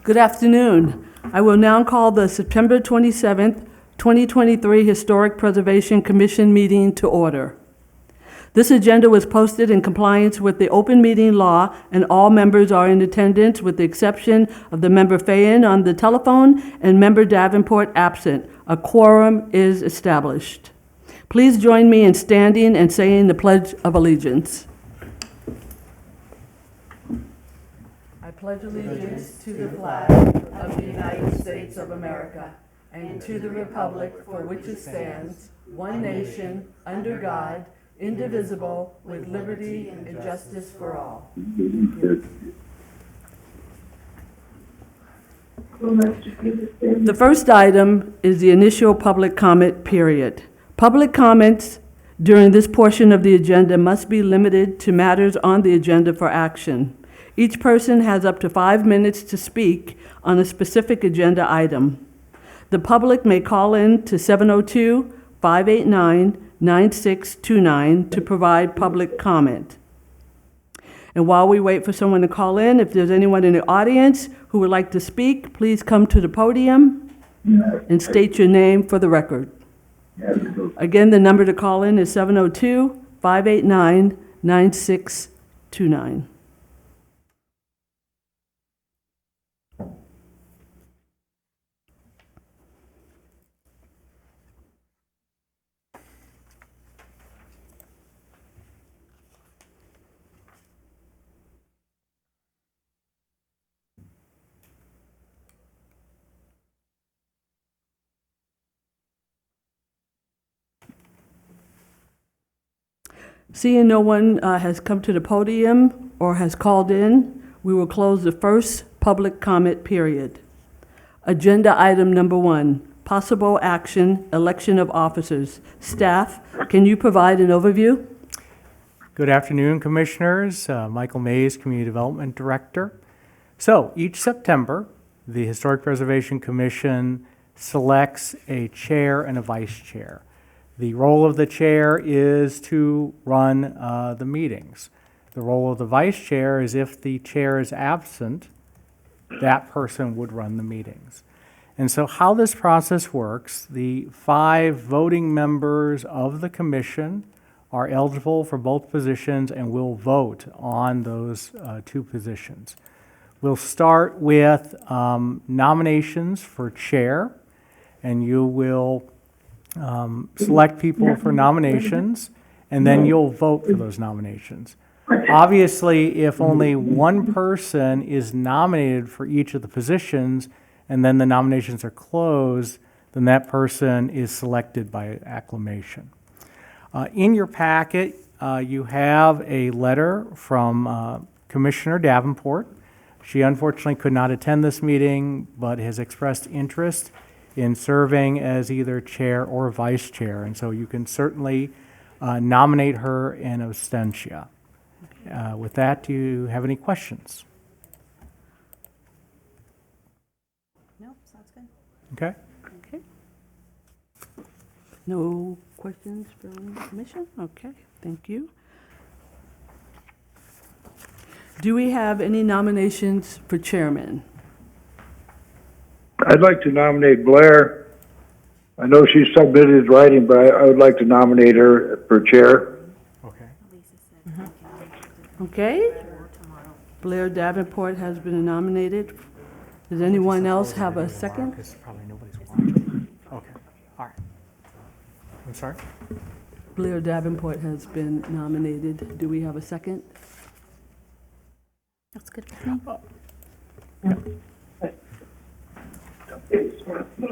Good afternoon. I will now call the September 27th, 2023 Historic Preservation Commission meeting to order. This agenda was posted in compliance with the open meeting law, and all members are in attendance with the exception of the member Fayen on the telephone and member Davenport absent. A quorum is established. Please join me in standing and saying the Pledge of Allegiance. I pledge allegiance to the flag of the United States of America and to the republic for which it stands, one nation, under God, indivisible, with liberty and justice for all. The first item is the initial public comment period. Public comments during this portion of the agenda must be limited to matters on the agenda for action. Each person has up to 5 minutes to speak on a specific agenda item. The public may call in to 702-589-9629 to provide public comment. And while we wait for someone to call in, if there's anyone in the audience who would like to speak, please come to the podium and state your name for the record. Again, the number to call in is 702-589-9629. Seeing no one has come to the podium or has called in, we will close the first public comment period. Agenda item number 1, possible action, election of officers. Staff, can you provide an overview? Good afternoon, Commissioners. Michael Mays, Community Development Director. So each September, the Historic Preservation Commission selects a chair and a vice chair. The role of the chair is to run the meetings. The role of the vice chair is if the chair is absent, that person would run the meetings. And so how this process works, the 5 voting members of the commission are eligible for both positions and will vote on those 2 positions. We'll start with nominations for chair, and you will select people for nominations, and then you'll vote for those nominations. Obviously, if only one person is nominated for each of the positions, and then the nominations are closed, then that person is selected by acclamation. In your packet, you have a letter from Commissioner Davenport. She unfortunately could not attend this meeting, but has expressed interest in serving as either chair or vice chair, and so you can certainly nominate her in absentia. With that, do you have any questions? No, sounds good. Okay. Okay. No questions from the commission? Okay, thank you. Do we have any nominations for chairman? I'd like to nominate Blair. I know she submitted writing, but I would like to nominate her for chair. Okay. Okay. Blair Davenport has been nominated. Does anyone else have a second? Because probably nobody's watching. Okay. All right. I'm sorry? Blair Davenport has been nominated. Do we have a second? That's good with me.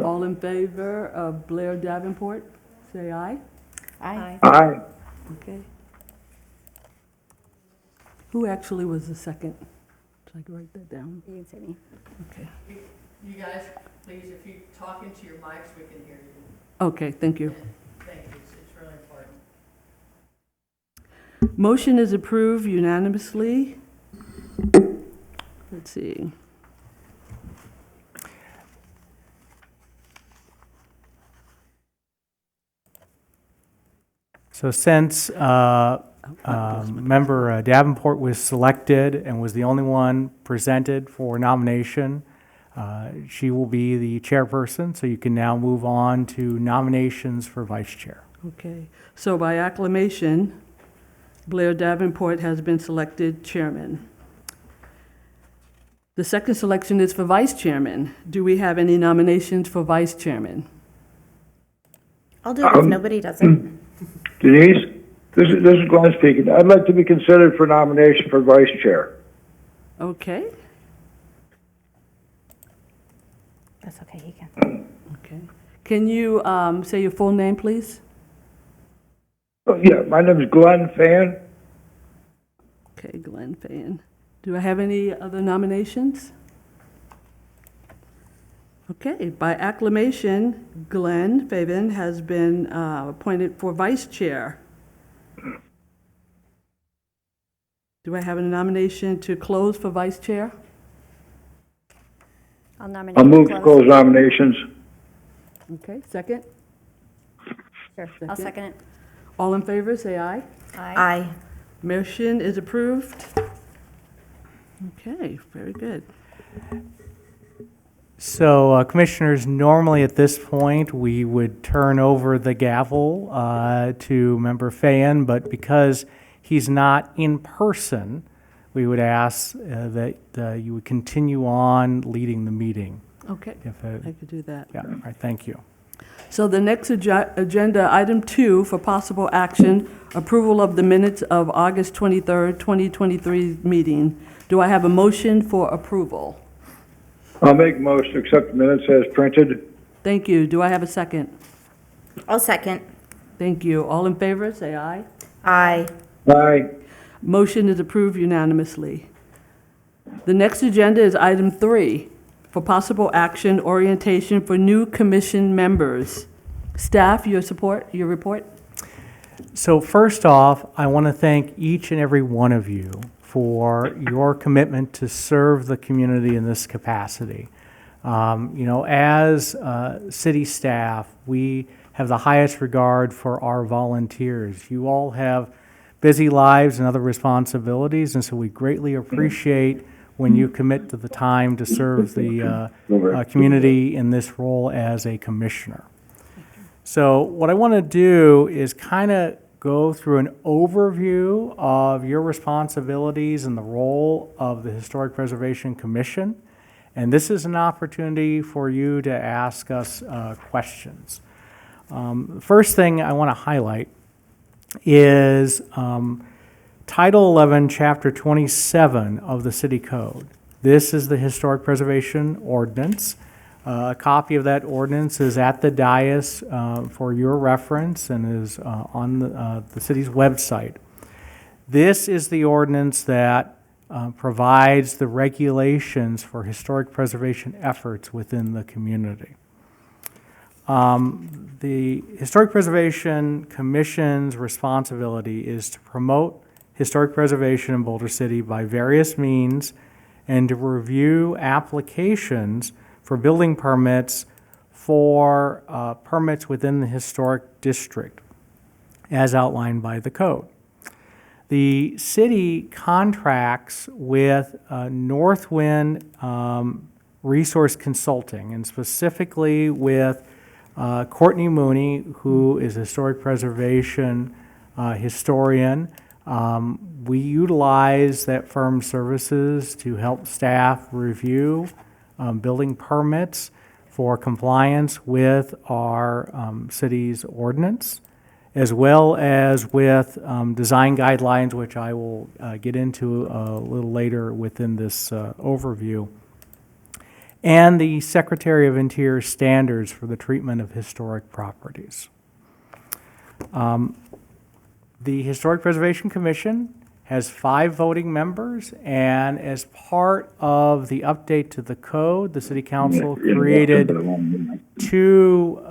All in favor of Blair Davenport, say aye. Aye. Aye. Okay. Who actually was the second? So I can write that down. You can say me. Okay. You guys, please, if you talk into your mics, we can hear you. Okay, thank you. Thank you, it's really important. Motion is approved unanimously. Let's see. So since member Davenport was selected and was the only one presented for nomination, She will be the chairperson, so you can now move on to nominations for vice chair. Okay, so by acclamation, Blair Davenport has been selected chairman. The second selection is for vice chairman. Do we have any nominations for vice chairman? I'll do it if nobody does it. Denise, this is Glenn speaking. I'd like to be considered for nomination for vice chair. Okay, That's okay, he can. okay. Can you say your full name, please? Oh, yeah, my name is Glenn Fan. Okay, Glenn Fayen. Do I have any other nominations? Okay, by acclamation, Glenn Fayen has been appointed for vice chair. Do I have a nomination to close for vice chair? I'll nominate. I'll move to close nominations. Okay, second? Sure, I'll second it. All in favor, say aye. Aye. Motion is approved. Okay, very good. So, Commissioners, normally at this point, we would turn over the gavel to Member Fayen, but because he's not in person, we would ask that you would continue on leading the meeting. Okay, If, I could do that. yeah, all right, thank you. So the next agenda, item 2, for possible action, approval of the minutes of August 23rd, 2023 meeting. Do I have a motion for approval? I'll make a motion to accept the minutes as printed. Thank you. Do I have a second? I'll second. Thank you. All in favor, say aye. Aye. Aye. Motion is approved unanimously. The next agenda is item 3, for possible action, orientation for new commission members. Staff, your report? So first off, I want to thank each and every one of you for your commitment to serve the community in this capacity. As city staff, we have the highest regard for our volunteers. You all have busy lives and other responsibilities, and so we greatly appreciate when you commit to the time to serve the community in this role as a commissioner. So what I want to do is kind of go through an overview of your responsibilities and the role of the Historic Preservation Commission. And this is an opportunity for you to ask us questions. The first thing I want to highlight is Title 11, Chapter 27 of the City Code. This is the Historic Preservation Ordinance. A copy of that ordinance is at the dais for your reference and is on the city's website. This is the ordinance that provides the regulations for historic preservation efforts within the community. The Historic Preservation Commission's responsibility is to promote historic preservation in Boulder City by various means and to review applications for building permits for permits within the historic district as outlined by the code. The city contracts with Northwind Resource Consulting, and specifically with Courtney Mooney, who is a historic preservation historian. We utilize that firm's services to help staff review building permits for compliance with our city's ordinance, as well as with design guidelines, which I will get into a little later within this overview, and the Secretary of Interior standards for the treatment of historic properties. The Historic Preservation Commission has 5 voting members, and as part of the update to the code, the City Council created 2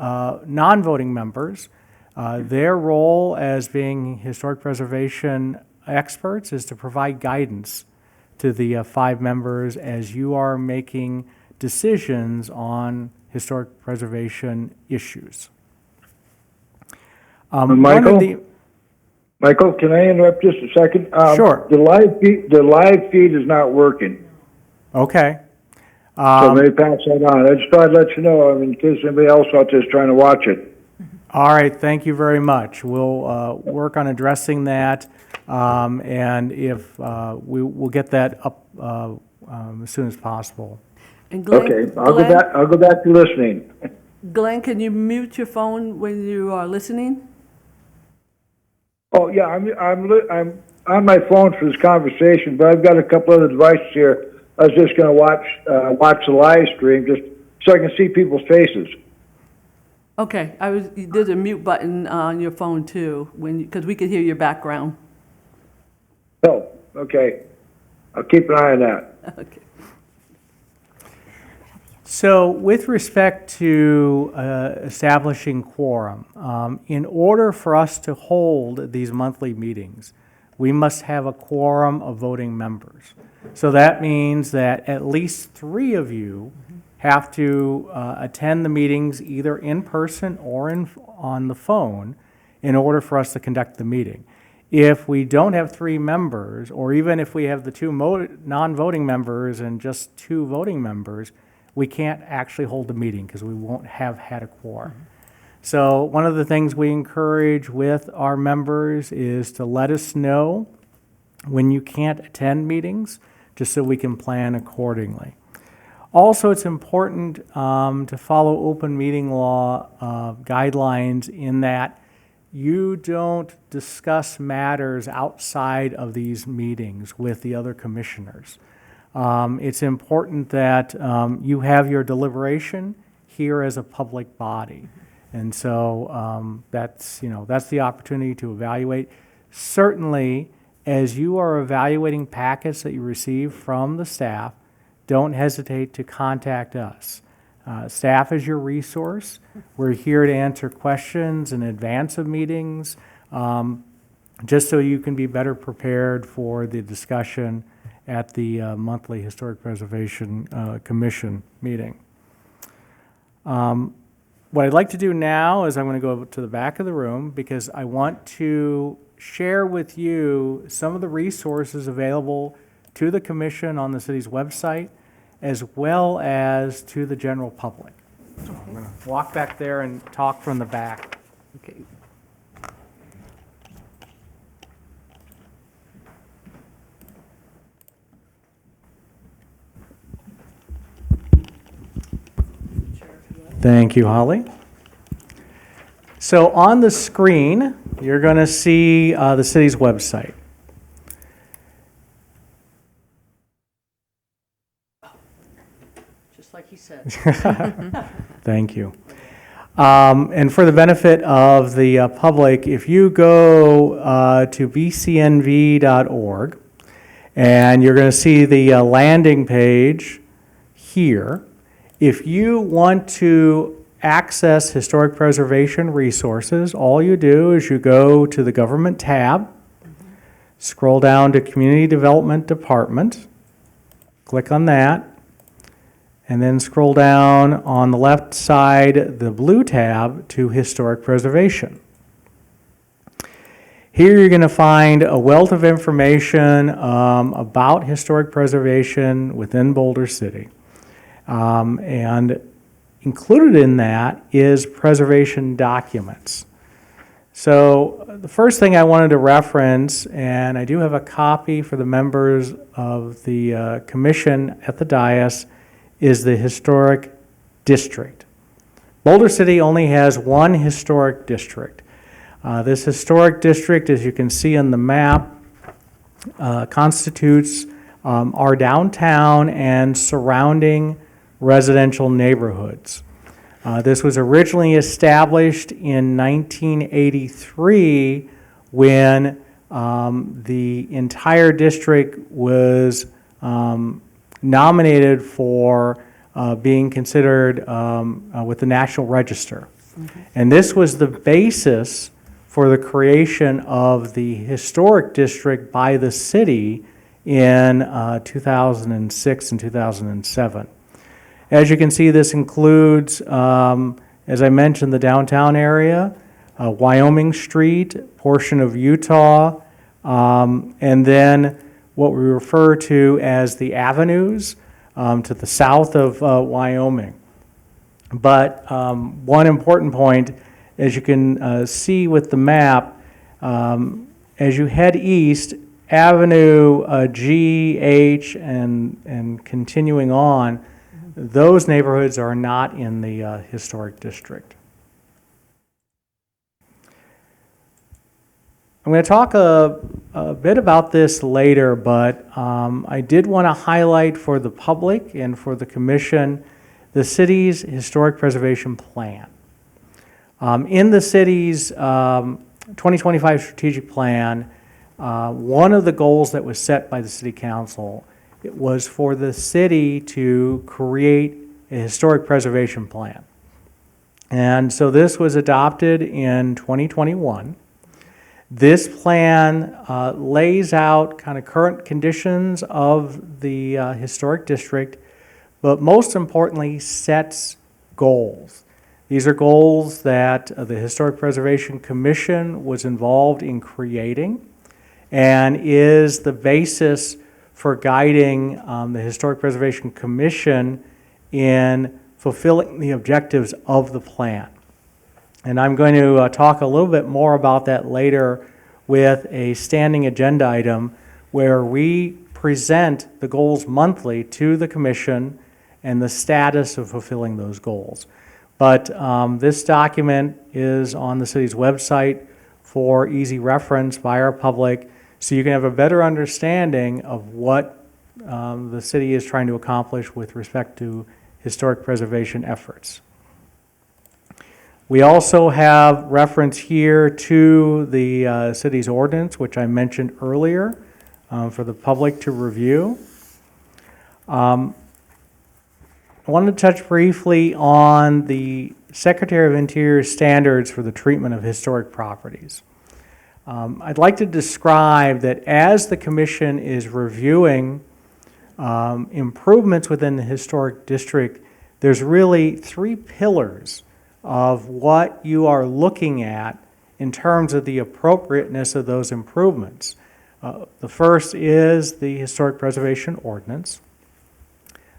non-voting members. Their role as being historic preservation experts is to provide guidance to the 5 members as you are making decisions on historic preservation issues. Michael, can I interrupt just a second? Sure. The live feed is not working. Okay. So maybe pass that on. I just thought I'd let you know, I mean, in case anybody else out there is trying to watch it. All right, thank you very much. We'll work on addressing that, and if we'll get that up as soon as possible. And Glenn, Okay, I'll go back to listening. Glenn, can you mute your phone when you are listening? Oh, yeah, I'm on my phone for this conversation, but I've got a couple other devices here. I was just gonna watch the live stream just so I can see people's faces. Okay, there's a mute button on your phone too, because we could hear your background. Oh, okay. I'll keep an eye on that. Okay. So with respect to establishing quorum, in order for us to hold these monthly meetings, we must have a quorum of voting members. So that means that at least 3 of you have to attend the meetings either in person or on the phone in order for us to conduct the meeting. If we don't have 3 members, or even if we have the 2 non-voting members and just 2 voting members, we can't actually hold the meeting because we won't have had a quorum. So one of the things we encourage with our members is to let us know when you can't attend meetings, just so we can plan accordingly. Also, it's important to follow open meeting law guidelines in that you don't discuss matters outside of these meetings with the other commissioners. It's important that you have your deliberation here as a public body. And so that's the opportunity to evaluate. Certainly, as you are evaluating packets that you receive from the staff, don't hesitate to contact us. Staff is your resource. We're here to answer questions in advance of meetings, just so you can be better prepared for the discussion at the monthly Historic Preservation Commission meeting. What I'd like to do now is I'm going to go to the back of the room because I want to share with you some of the resources available to the commission on the city's website, as well as to the general public. So I'm going to walk back there and talk from the back. Okay. Thank you, Holly. So on the screen, you're going to see the city's website. Just like he said. Thank you. And for the benefit of the public, if you go to bcnv.org, and you're going to see the landing page here. If you want to access historic preservation resources, all you do is you go to the Government tab, scroll down to Community Development Department, click on that, and then scroll down on the left side, the blue tab, to Historic Preservation. Here you're going to find a wealth of information about historic preservation within Boulder City. And included in that is preservation documents. So the first thing I wanted to reference, and I do have a copy for the members of the commission at the dais, is the historic district. Boulder City only has one historic district. This historic district, as you can see on the map, constitutes our downtown and surrounding residential neighborhoods. This was originally established in 1983 when the entire district was nominated for being considered with the National Register. Mm-hmm. And this was the basis for the creation of the historic district by the city in 2006 and 2007. As you can see, this includes, as I mentioned, the downtown area, Wyoming Street, portion of Utah, and then what we refer to as the avenues, to the south of Wyoming. But one important point, as you can see with the map, as you head east, Avenue G, H, and continuing on, those neighborhoods are not in the historic district. I'm going to talk a bit about this later, but I did want to highlight for the public and for the commission the city's historic preservation plan. In the city's 2025 strategic plan, one of the goals that was set by the city council, it was for the city to create a historic preservation plan. And so this was adopted in 2021. This plan lays out kind of current conditions of the historic district, but most importantly sets goals. These are goals that the Historic Preservation Commission was involved in creating and is the basis for guiding the Historic Preservation Commission in fulfilling the objectives of the plan. And I'm going to talk a little bit more about that later with a standing agenda item where we present the goals monthly to the commission and the status of fulfilling those goals. But this document is on the city's website for easy reference by our public, so you can have a better understanding of what the city is trying to accomplish with respect to historic preservation efforts. We also have reference here to the city's ordinance, which I mentioned earlier, for the public to review. I wanted to touch briefly on the Secretary of Interior standards for the treatment of historic properties. I'd like to describe that as the Commission is reviewing improvements within the historic district, there's really three pillars of what you are looking at in terms of the appropriateness of those improvements. The first is the Historic Preservation Ordinance.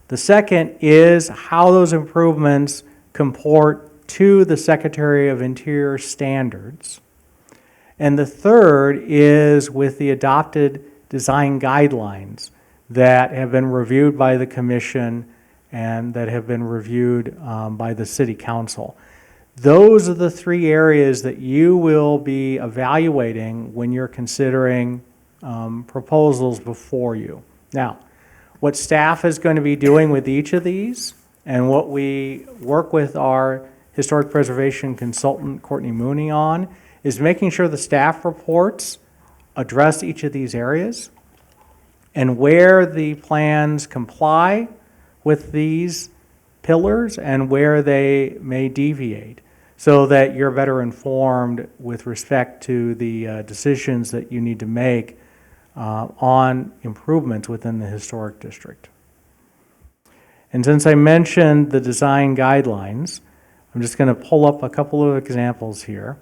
The second is how those improvements comport to the Secretary of Interior standards. And the third is with the adopted design guidelines that have been reviewed by the Commission and that have been reviewed by the City Council. Those are the three areas that you will be evaluating when you're considering proposals before you. Now, what staff is going to be doing with each of these and what we work with our historic preservation consultant, Courtney Mooney, on is making sure the staff reports address each of these areas and where the plans comply with these pillars and where they may deviate, so that you're better informed with respect to the decisions that you need to make on improvements within the historic district. And since I mentioned the design guidelines, I'm just going to pull up a couple of examples here.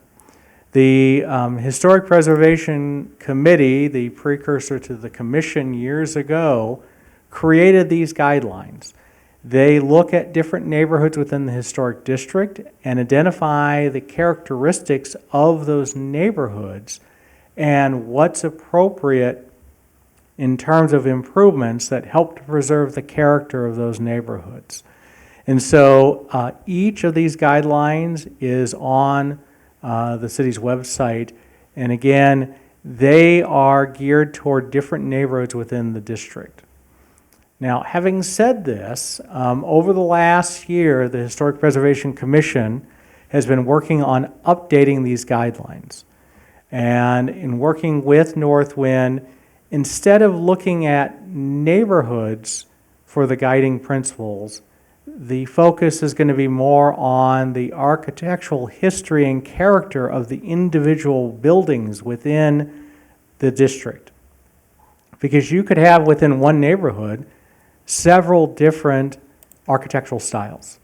The Historic Preservation Committee, the precursor to the Commission years ago, created these guidelines. They look at different neighborhoods within the historic district and identify the characteristics of those neighborhoods and what's appropriate in terms of improvements that help to preserve the character of those neighborhoods. And so each of these guidelines is on the city's website, and again, they are geared toward different neighborhoods within the district. Now, having said this, over the last year, the Historic Preservation Commission has been working on updating these guidelines. And in working with Northwind, instead of looking at neighborhoods for the guiding principles, the focus is going to be more on the architectural history and character of the individual buildings within the district. Because you could have within one neighborhood several different architectural styles.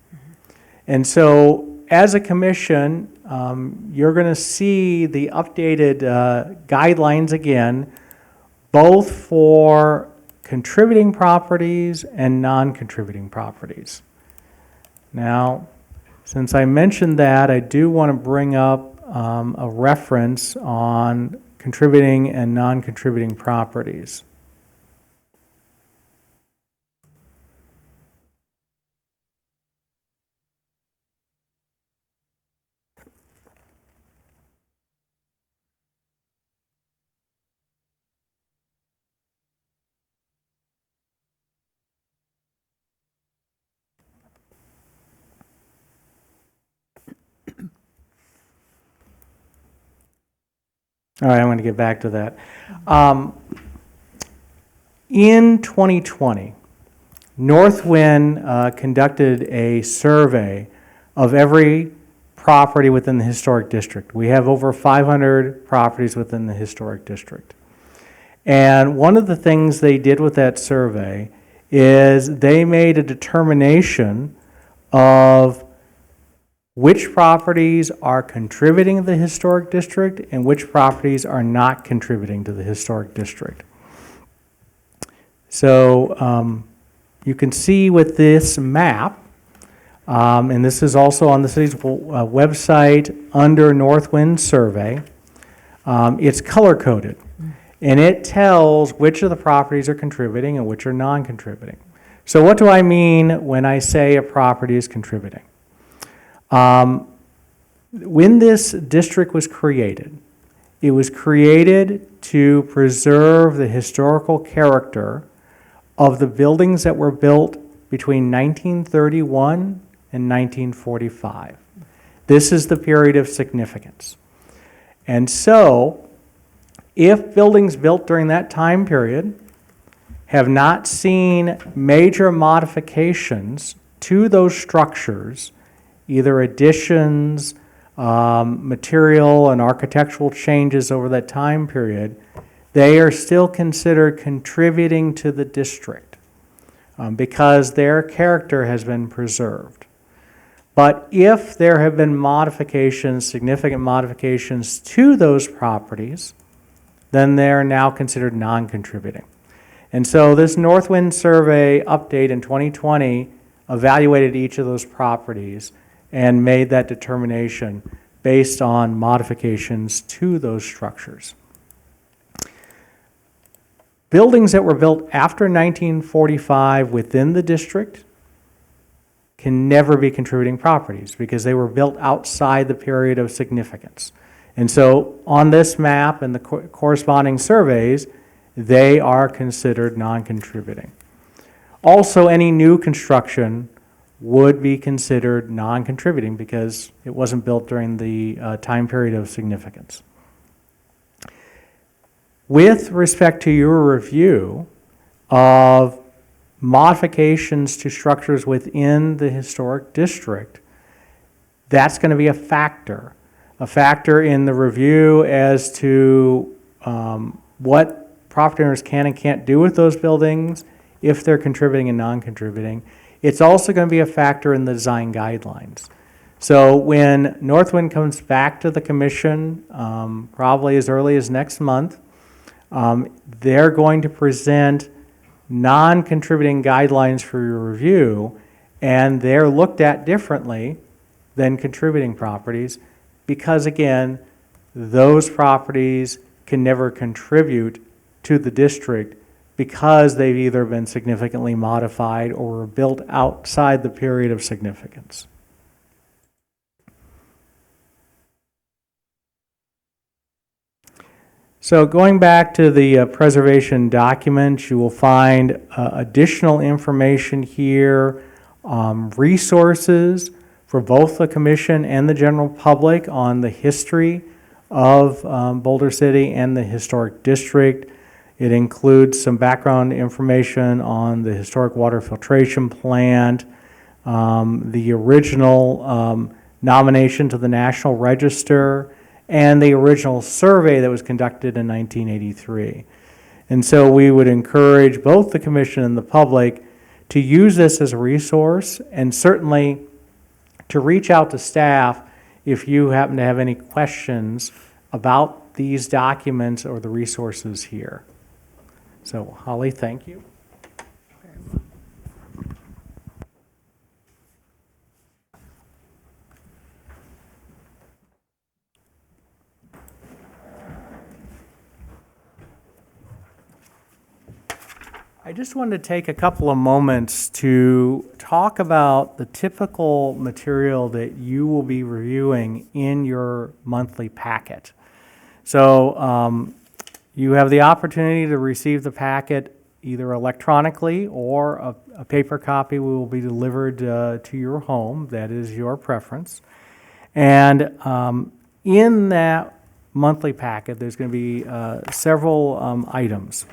And so as a commission, you're going to see the updated guidelines again, both for contributing properties and non-contributing properties. Now, since I mentioned that, I do want to bring up a reference on contributing and non-contributing properties. All right, I'm going to get back to that. In 2020, Northwind conducted a survey of every property within the historic district. We have over 500 properties within the historic district. And one of the things they did with that survey is they made a determination of which properties are contributing to the historic district and which properties are not contributing to the historic district. So you can see with this map, and this is also on the city's website under Northwind Survey, it's color-coded. And it tells which of the properties are contributing and which are non-contributing. So what do I mean when I say a property is contributing? When this district was created, it was created to preserve the historical character of the buildings that were built between 1931 and 1945. This is the period of significance. And so, if buildings built during that time period have not seen major modifications to those structures, either additions, material and architectural changes over that time period, they are still considered contributing to the district because their character has been preserved. But if there have been modifications, significant modifications to those properties, then they're now considered non-contributing. And so this Northwind Survey update in 2020 evaluated each of those properties and made that determination based on modifications to those structures. Buildings that were built after 1945 within the district can never be contributing properties because they were built outside the period of significance. And so on this map and the corresponding surveys, they are considered non-contributing. Also, any new construction would be considered non-contributing because it wasn't built during the time period of significance. With respect to your review of modifications to structures within the historic district, that's going to be a factor in the review as to what property owners can and can't do with those buildings if they're contributing and non-contributing. It's also going to be a factor in the design guidelines. So when Northwind comes back to the commission, probably as early as next month, they're going to present non-contributing guidelines for your review, and they're looked at differently than contributing properties because, again, those properties can never contribute to the district because they've either been significantly modified or were built outside the period of significance. So going back to the preservation documents, you will find additional information here, resources for both the commission and the general public on the history of Boulder City and the historic district. It includes some background information on the historic water filtration plant, the original nomination to the National Register, and the original survey that was conducted in 1983. And so we would encourage both the commission and the public to use this as a resource and certainly to reach out to staff if you happen to have any questions about these documents or the resources here. So, Holly, thank you. I just wanted to take a couple of moments to talk about the typical material that you will be reviewing in your monthly packet. So you have the opportunity to receive the packet either electronically or a paper copy will be delivered to your home. That is your preference. And in that monthly packet, there's going to be several items.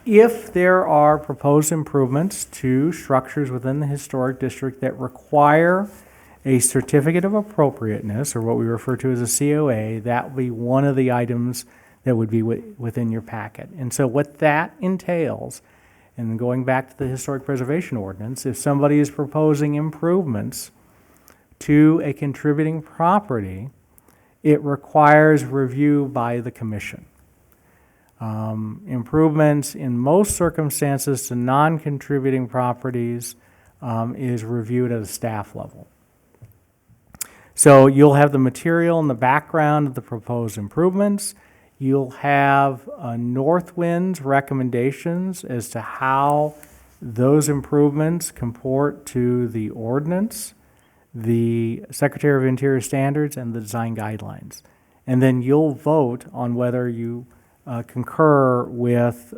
If there are proposed improvements to structures within the historic district that require a certificate of appropriateness, or what we refer to as a COA, that will be one of the items that would be within your packet. And so what that entails, and going back to the historic preservation ordinance, if somebody is proposing improvements to a contributing property, it requires review by the commission. Improvements in most circumstances to non-contributing properties is reviewed at a staff level. So you'll have the material and the background of the proposed improvements. You'll have Northwind's recommendations as to how those improvements comport to the ordinance, the Secretary of Interior standards, and the design guidelines. And then you'll vote on whether you concur with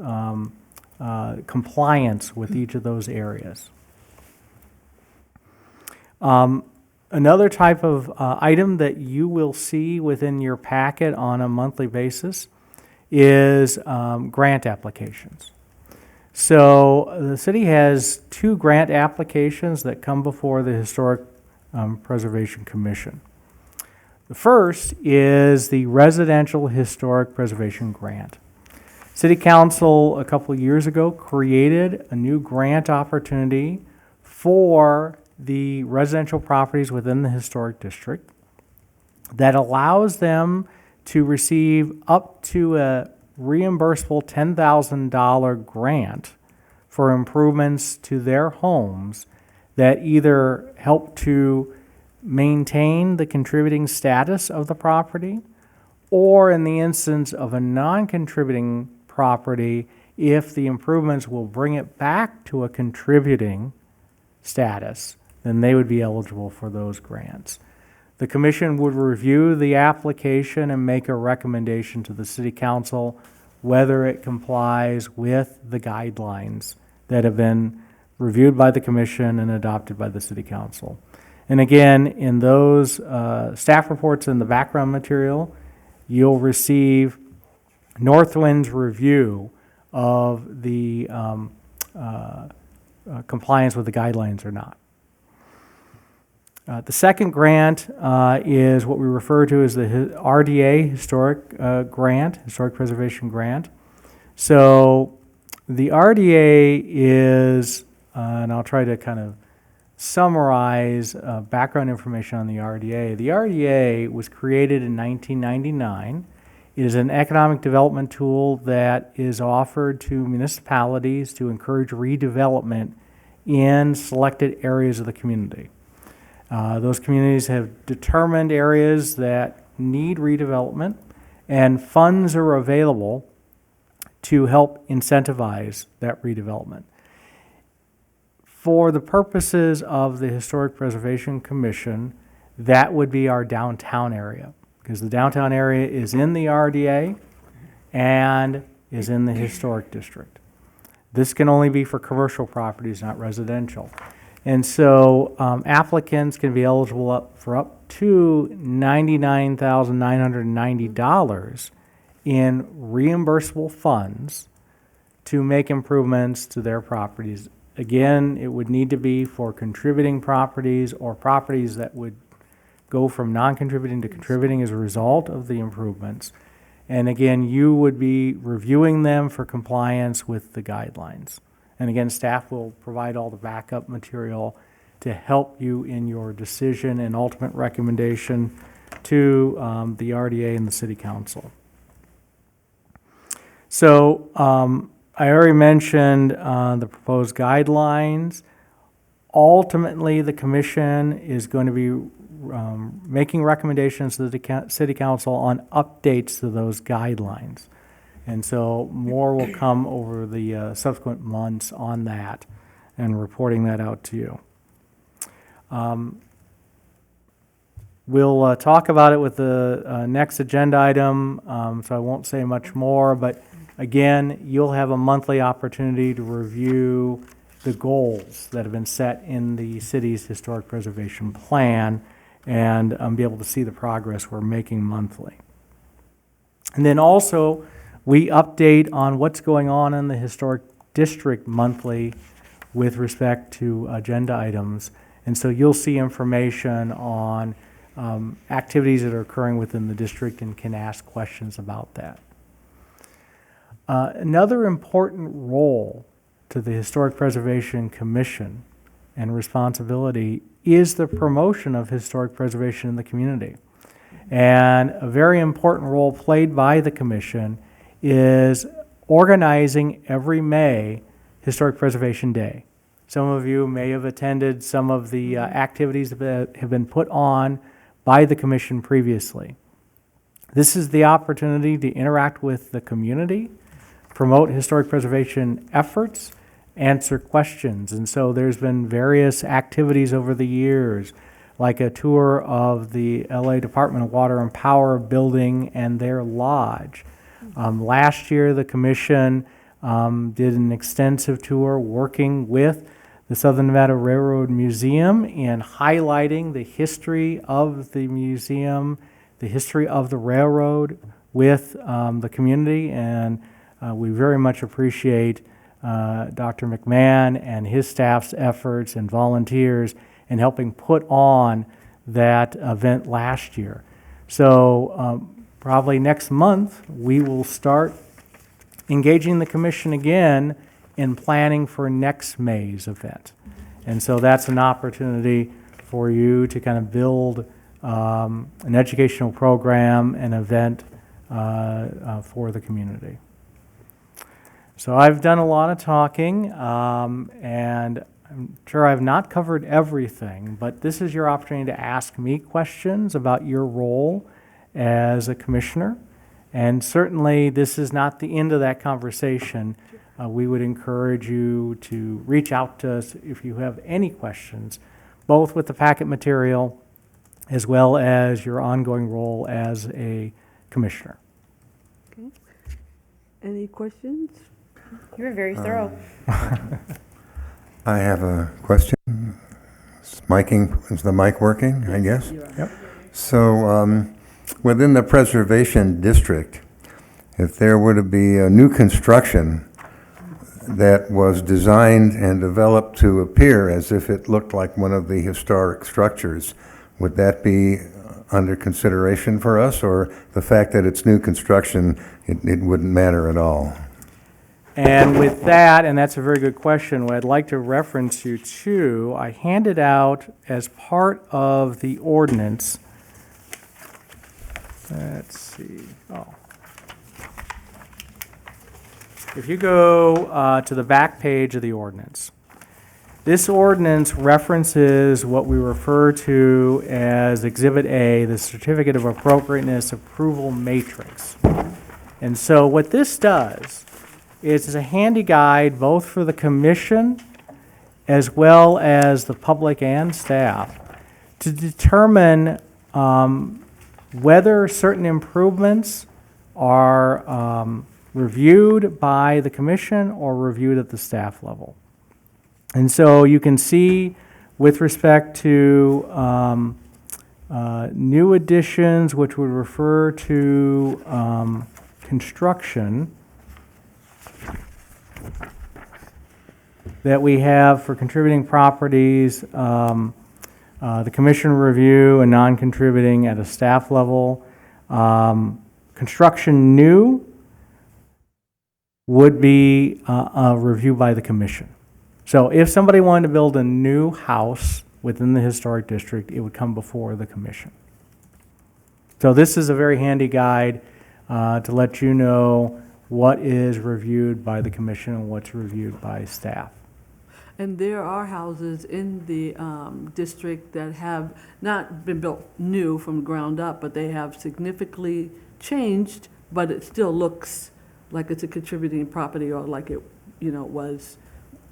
compliance with each of those areas. Another type of item that you will see within your packet on a monthly basis is grant applications. So the city has 2 grant applications that come before the Historic Preservation Commission. The first is the Residential Historic Preservation Grant. City Council a couple years ago created a new grant opportunity for the residential properties within the historic district that allows them to receive up to a reimbursable $10,000 grant for improvements to their homes that either help to maintain the contributing status of the property, or in the instance of a non-contributing property, if the improvements will bring it back to a contributing status, then they would be eligible for those grants. The commission would review the application and make a recommendation to the city council whether it complies with the guidelines that have been reviewed by the commission and adopted by the city council. And again, in those staff reports and the background material, you'll receive Northwind's review of the compliance with the guidelines or not. The second grant is what we refer to as the RDA Historic Grant, Historic Preservation Grant. So the RDA is, and I'll try to kind of summarize background information on the RDA. The RDA was created in 1999. It is an economic development tool that is offered to municipalities to encourage redevelopment in selected areas of the community. Those communities have determined areas that need redevelopment, and funds are available to help incentivize that redevelopment. For the purposes of the Historic Preservation Commission, that would be our downtown area, because the downtown area is in the RDA and is in the historic district. This can only be for commercial properties, not residential. And so applicants can be eligible for up to $99,990 in reimbursable funds to make improvements to their properties. Again, it would need to be for contributing properties or properties that would go from non-contributing to contributing as a result of the improvements. And again, you would be reviewing them for compliance with the guidelines. And again, staff will provide all the backup material to help you in your decision and ultimate recommendation to the RDA and the City Council. So I already mentioned the proposed guidelines. Ultimately, the Commission is going to be making recommendations to the City Council on updates to those guidelines. And so more will come over the subsequent months on that and reporting that out to you. We'll talk about it with the next agenda item, so I won't say much more, but again, you'll have a monthly opportunity to review the goals that have been set in the city's historic preservation plan and be able to see the progress we're making monthly. And then also, we update on what's going on in the historic district monthly with respect to agenda items. And so you'll see information on activities that are occurring within the district and can ask questions about that. Another important role to the Historic Preservation Commission and responsibility is the promotion of historic preservation in the community. And a very important role played by the commission is organizing every May Historic Preservation Day. Some of you may have attended some of the activities that have been put on by the commission previously. This is the opportunity to interact with the community, promote historic preservation efforts, answer questions. And so there's been various activities over the years, like a tour of the LA Department of Water and Power building and their lodge. Last year, the commission did an extensive tour working with the Southern Nevada Railroad Museum in highlighting the history of the museum, the history of the railroad with the community, and we very much appreciate Dr. McMahon and his staff's efforts and volunteers in helping put on that event last year. So probably next month, we will start engaging the commission again in planning for next May's event. And so that's an opportunity for you to kind of build an educational program, an event for the community. So I've done a lot of talking, and I'm sure I've not covered everything, but this is your opportunity to ask me questions about your role as a commissioner. And certainly, this is not the end of that conversation. We would encourage you to reach out to us if you have any questions, both with the packet material as well as your ongoing role as a commissioner. Okay. Any questions? You were very thorough. I have a question. Is the mic working, I guess? Yep. So within the preservation district, if there were to be a new construction that was designed and developed to appear as if it looked like one of the historic structures, would that be under consideration for us, or the fact that it's new construction, it wouldn't matter at all? And with that, and that's a very good question, what I'd like to reference you to, I handed out as part of the ordinance, let's see, if you go to the back page of the ordinance, this ordinance references what we refer to as Exhibit A, the Certificate of Appropriateness Approval Matrix. And so what this does is it's a handy guide both for the commission as well as the public and staff to determine whether certain improvements are reviewed by the commission or reviewed at the staff level. And so you can see with respect to new additions, which would refer to construction, that we have for contributing properties, the commission review and non-contributing at a staff level. Construction new would be a review by the commission. So if somebody wanted to build a new house within the historic district, it would come before the commission. So this is a very handy guide to let you know what is reviewed by the commission and what's reviewed by staff. And there are houses in the district that have not been built new from the ground up, but they have significantly changed, but it still looks like it's a contributing property or like it, was,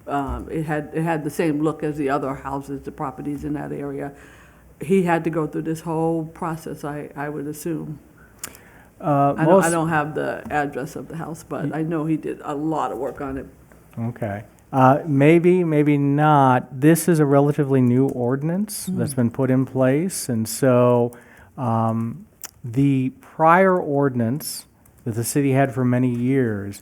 it had the same look as the other houses, the properties in that area. He had to go through this whole process, I would assume. I don't have the address of the house, but I know he did a lot of work on it. Okay. Maybe, maybe not. This is a relatively new ordinance that's been put in place, and so the prior ordinance that the city had for many years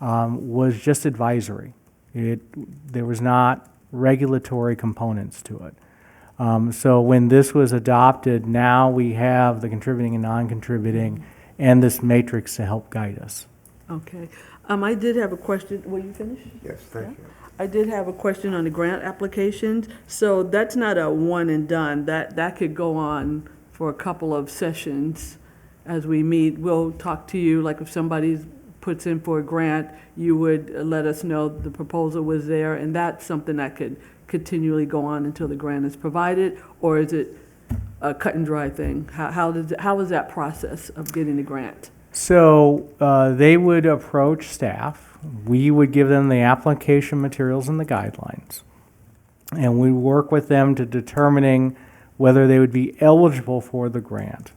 was just advisory. There was not regulatory components to it. So when this was adopted, now we have the contributing and non-contributing and this matrix to help guide us. Okay. I did have a question. Will you finish? Yes, thank you. I did have a question on the grant applications. So that's not a one and done. That could go on for a couple of sessions as we meet. We'll talk to you, like if somebody puts in for a grant, you would let us know the proposal was there, and that's something that could continually go on until the grant is provided, or is it a cut and dry thing? How is that process of getting the grant? So they would approach staff. We would give them the application materials and the guidelines. And we work with them to determining whether they would be eligible for the grant.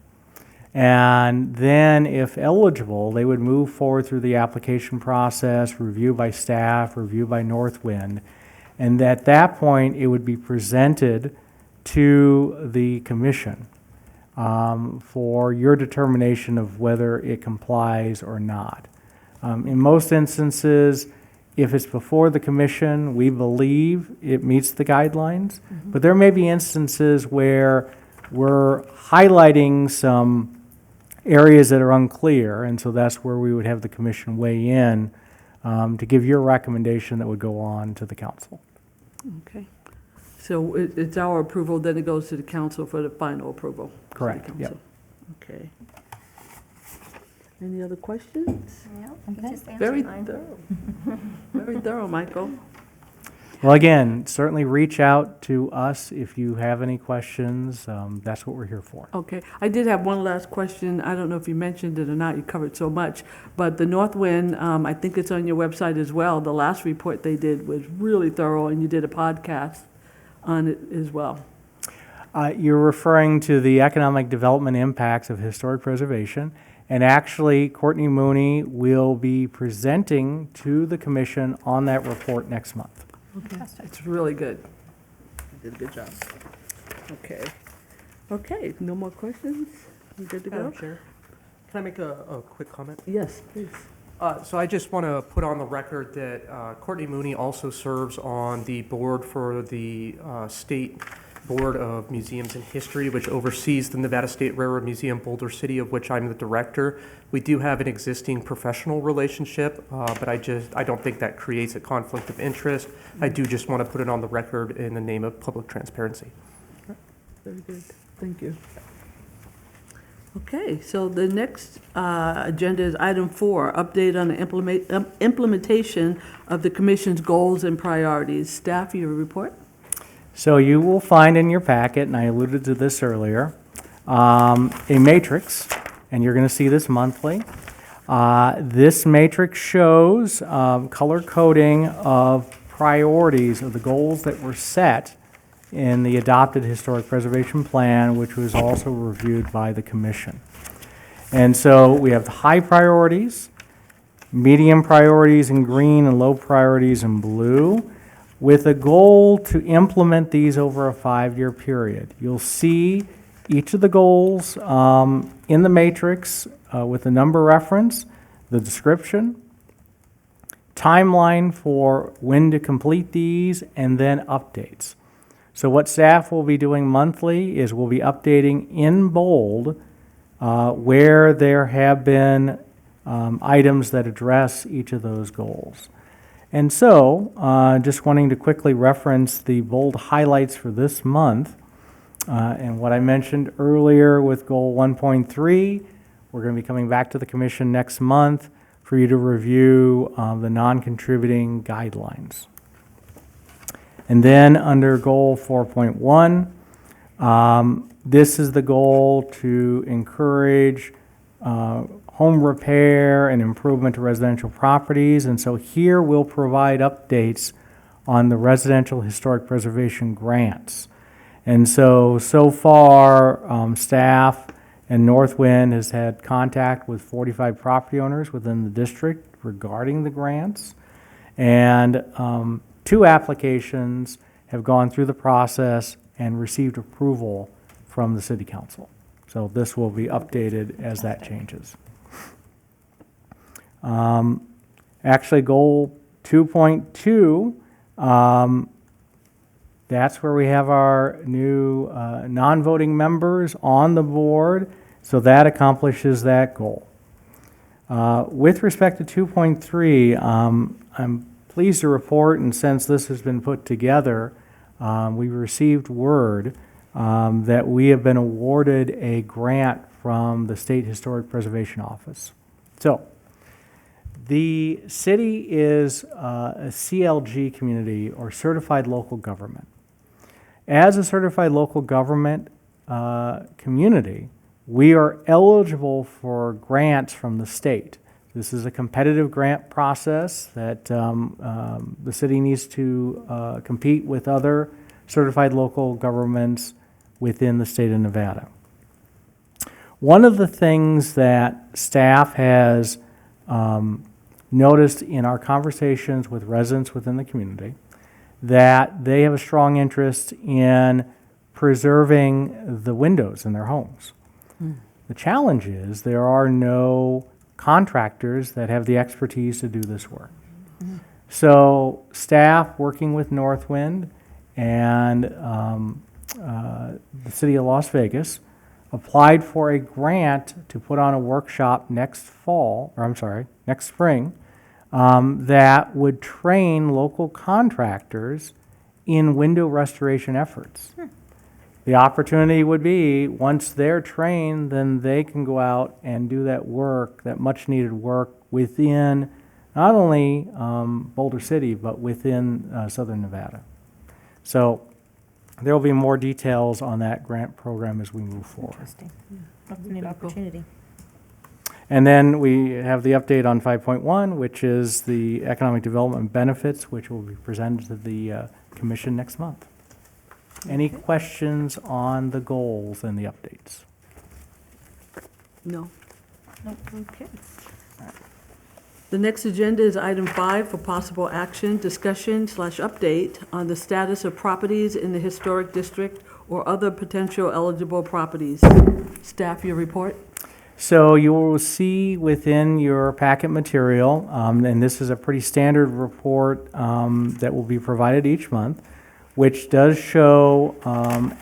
And then if eligible, they would move forward through the application process, review by staff, review by Northwind. And at that point, it would be presented to the commission for your determination of whether it complies or not. In most instances, if it's before the commission, we believe it meets the guidelines. But there may be instances where we're highlighting some areas that are unclear, and so that's where we would have the commission weigh in to give your recommendation that would go on to the council. Okay. So it's our approval, then it goes to the council for the final approval? Correct, City yep. council. Okay. Any other questions? No, Okay. just answered Very mine. thorough. Very thorough, Michael. Well, again, certainly reach out to us if you have any questions. That's what we're here for. Okay. I did have one last question. I don't know if you mentioned it or not. You covered so much. But the Northwind, I think it's on your website as well. The last report they did was really thorough, and you did a podcast on it as well. You're referring to the economic development impacts of historic preservation. And actually, Courtney Mooney will be presenting to the commission on that report next month. Okay. It's really good. You did a good job. Okay. Okay, no more questions? We good to go? Madam Chair, can I make a quick comment? Yes, please. So I just want to put on the record that Courtney Mooney also serves on the board for the State Board of Museums and History, which oversees the Nevada State Railroad Museum, Boulder City, of which I'm the director. We do have an existing professional relationship, but I don't think that creates a conflict of interest. I do just want to put it on the record in the name of public transparency. Very good. Thank you. Okay, so the next agenda is item 4, update on the implementation of the commission's goals and priorities. Staff, your report? So you will find in your packet, and I alluded to this earlier, a matrix, and you're going to see this monthly. This matrix shows color coding of priorities of the goals that were set in the adopted historic preservation plan, which was also reviewed by the commission. And so we have the high priorities, medium priorities in green, and low priorities in blue, with a goal to implement these over a 5-year period. You'll see each of the goals in the matrix with the number reference, the description, timeline for when to complete these, and then updates. So what staff will be doing monthly is we'll be updating in bold where there have been items that address each of those goals. And so, just wanting to quickly reference the bold highlights for this month, and what I mentioned earlier with Goal 1.3, we're going to be coming back to the Commission next month for you to review the non-contributing guidelines. And then under Goal 4.1, this is the goal to encourage home repair and improvement to residential properties. And so here we'll provide updates on the residential historic preservation grants. And so far, staff and Northwind has had contact with 45 property owners within the district regarding the grants. And 2 applications have gone through the process and received approval from the city council. So this will be updated as that changes. Actually, goal 2.2, that's where we have our new non-voting members on the board, so that accomplishes that goal. With respect to 2.3, I'm pleased to report, and since this has been put together, we received word that we have been awarded a grant from the State Historic Preservation Office. So, the city is a CLG community, or certified local government. As a certified local government community, we are eligible for grants from the state. This is a competitive grant process that the city needs to compete with other certified local governments within the state of Nevada. One of the things that staff has noticed in our conversations with residents within the community, that they have a strong interest in preserving the windows in their homes. The challenge is there are no contractors that have the expertise to do this work. So staff working with Northwind and the city of Las Vegas applied for a grant to put on a workshop next spring, that would train local contractors in window restoration efforts. The opportunity would be, once they're trained, then they can go out and do that work, that much needed work within not only Boulder City, but within Southern Nevada. So there will be more details on that grant program as we move forward. Interesting. That's a neat opportunity. And then we have the update on 5.1, which is the economic development benefits, which will be presented to the commission next month. Any questions on the goals and the updates? No. Okay. The next agenda is item 5 for possible action, discussion/update on the status of properties in the historic district or other potential eligible properties. Staff, your report. So you will see within your packet material, and this is a pretty standard report that will be provided each month, which does show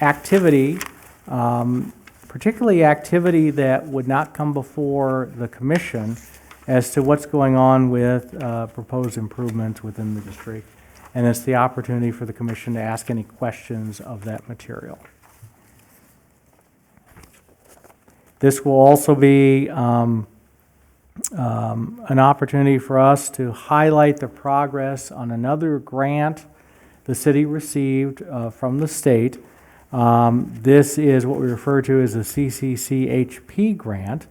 activity, particularly activity that would not come before the commission, as to what's going on with proposed improvements within the district. And it's the opportunity for the commission to ask any questions of that material. This will also be an opportunity for us to highlight the progress on another grant the city received from the state. This is what we refer to as a CCCHP grant.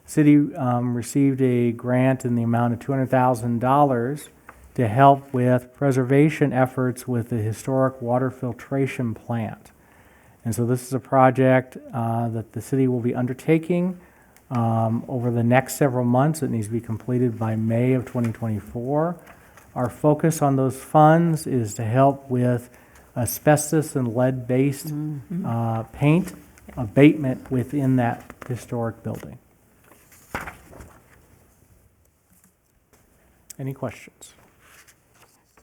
City received a grant in the amount of $200,000 to help with preservation efforts with the historic water filtration plant. And so this is a project that the city will be undertaking over the next several months. It needs to be completed by May of 2024. Our focus on those funds is to help with asbestos and lead-based paint abatement within that historic building. Any questions?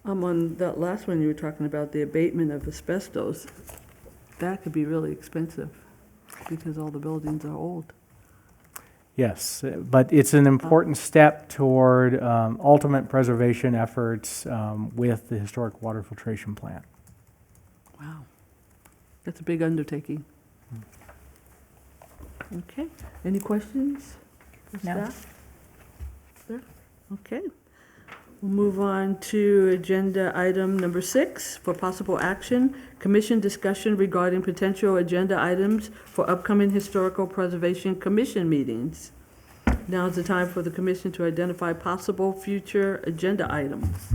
On that last one, you were talking about the abatement of asbestos. That could be really expensive because all the buildings are old. Yes, but it's an important step toward ultimate preservation efforts with the historic water filtration plant. Wow. That's a big undertaking. Okay. Any questions for No. staff? Sir? Okay. We'll move on to agenda item number 6 for possible action. Commission discussion regarding potential agenda items for upcoming Historical Preservation Commission meetings. Now is the time for the commission to identify possible future agenda items.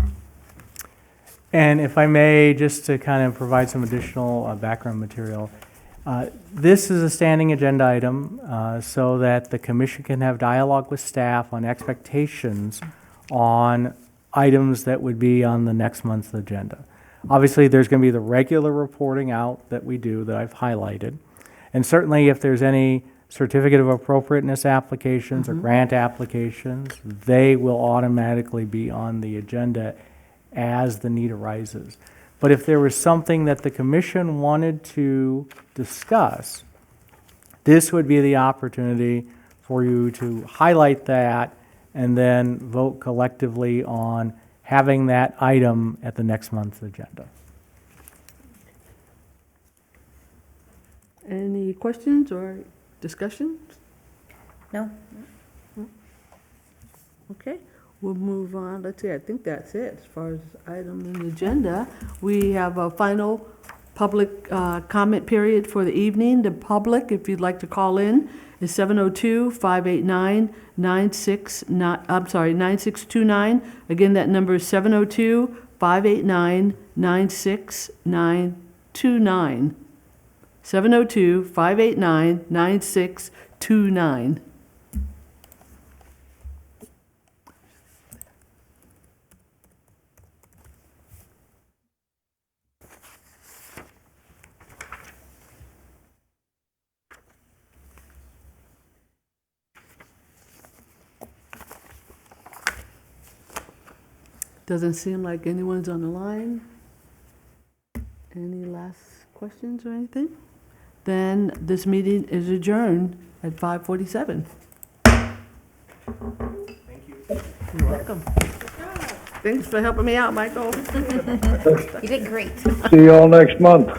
And if I may, just to kind of provide some additional background material, this is a standing agenda item so that the commission can have dialogue with staff on expectations on items that would be on the next month's agenda. Obviously, there's going to be the regular reporting out that we do that I've highlighted. And certainly if there's any certificate of appropriateness applications or grant applications, they will automatically be on the agenda as the need arises. But if there was something that the commission wanted to discuss, this would be the opportunity for you to highlight that and then vote collectively on having that item at the next month's agenda. Any questions or discussions? No? Okay, we'll move on. Let's see, I think that's it as far as item in the agenda. We have a final public comment period for the evening. The public, if you'd like to call in, is 702-589-9629. Again, that number is 702-589-9629. 702-589-9629. Doesn't seem like anyone's on the line. Any last questions or anything? Then this meeting is adjourned at 5:47. Thank you. You're welcome. Thanks for helping me out, Michael. You did great. See you all next month.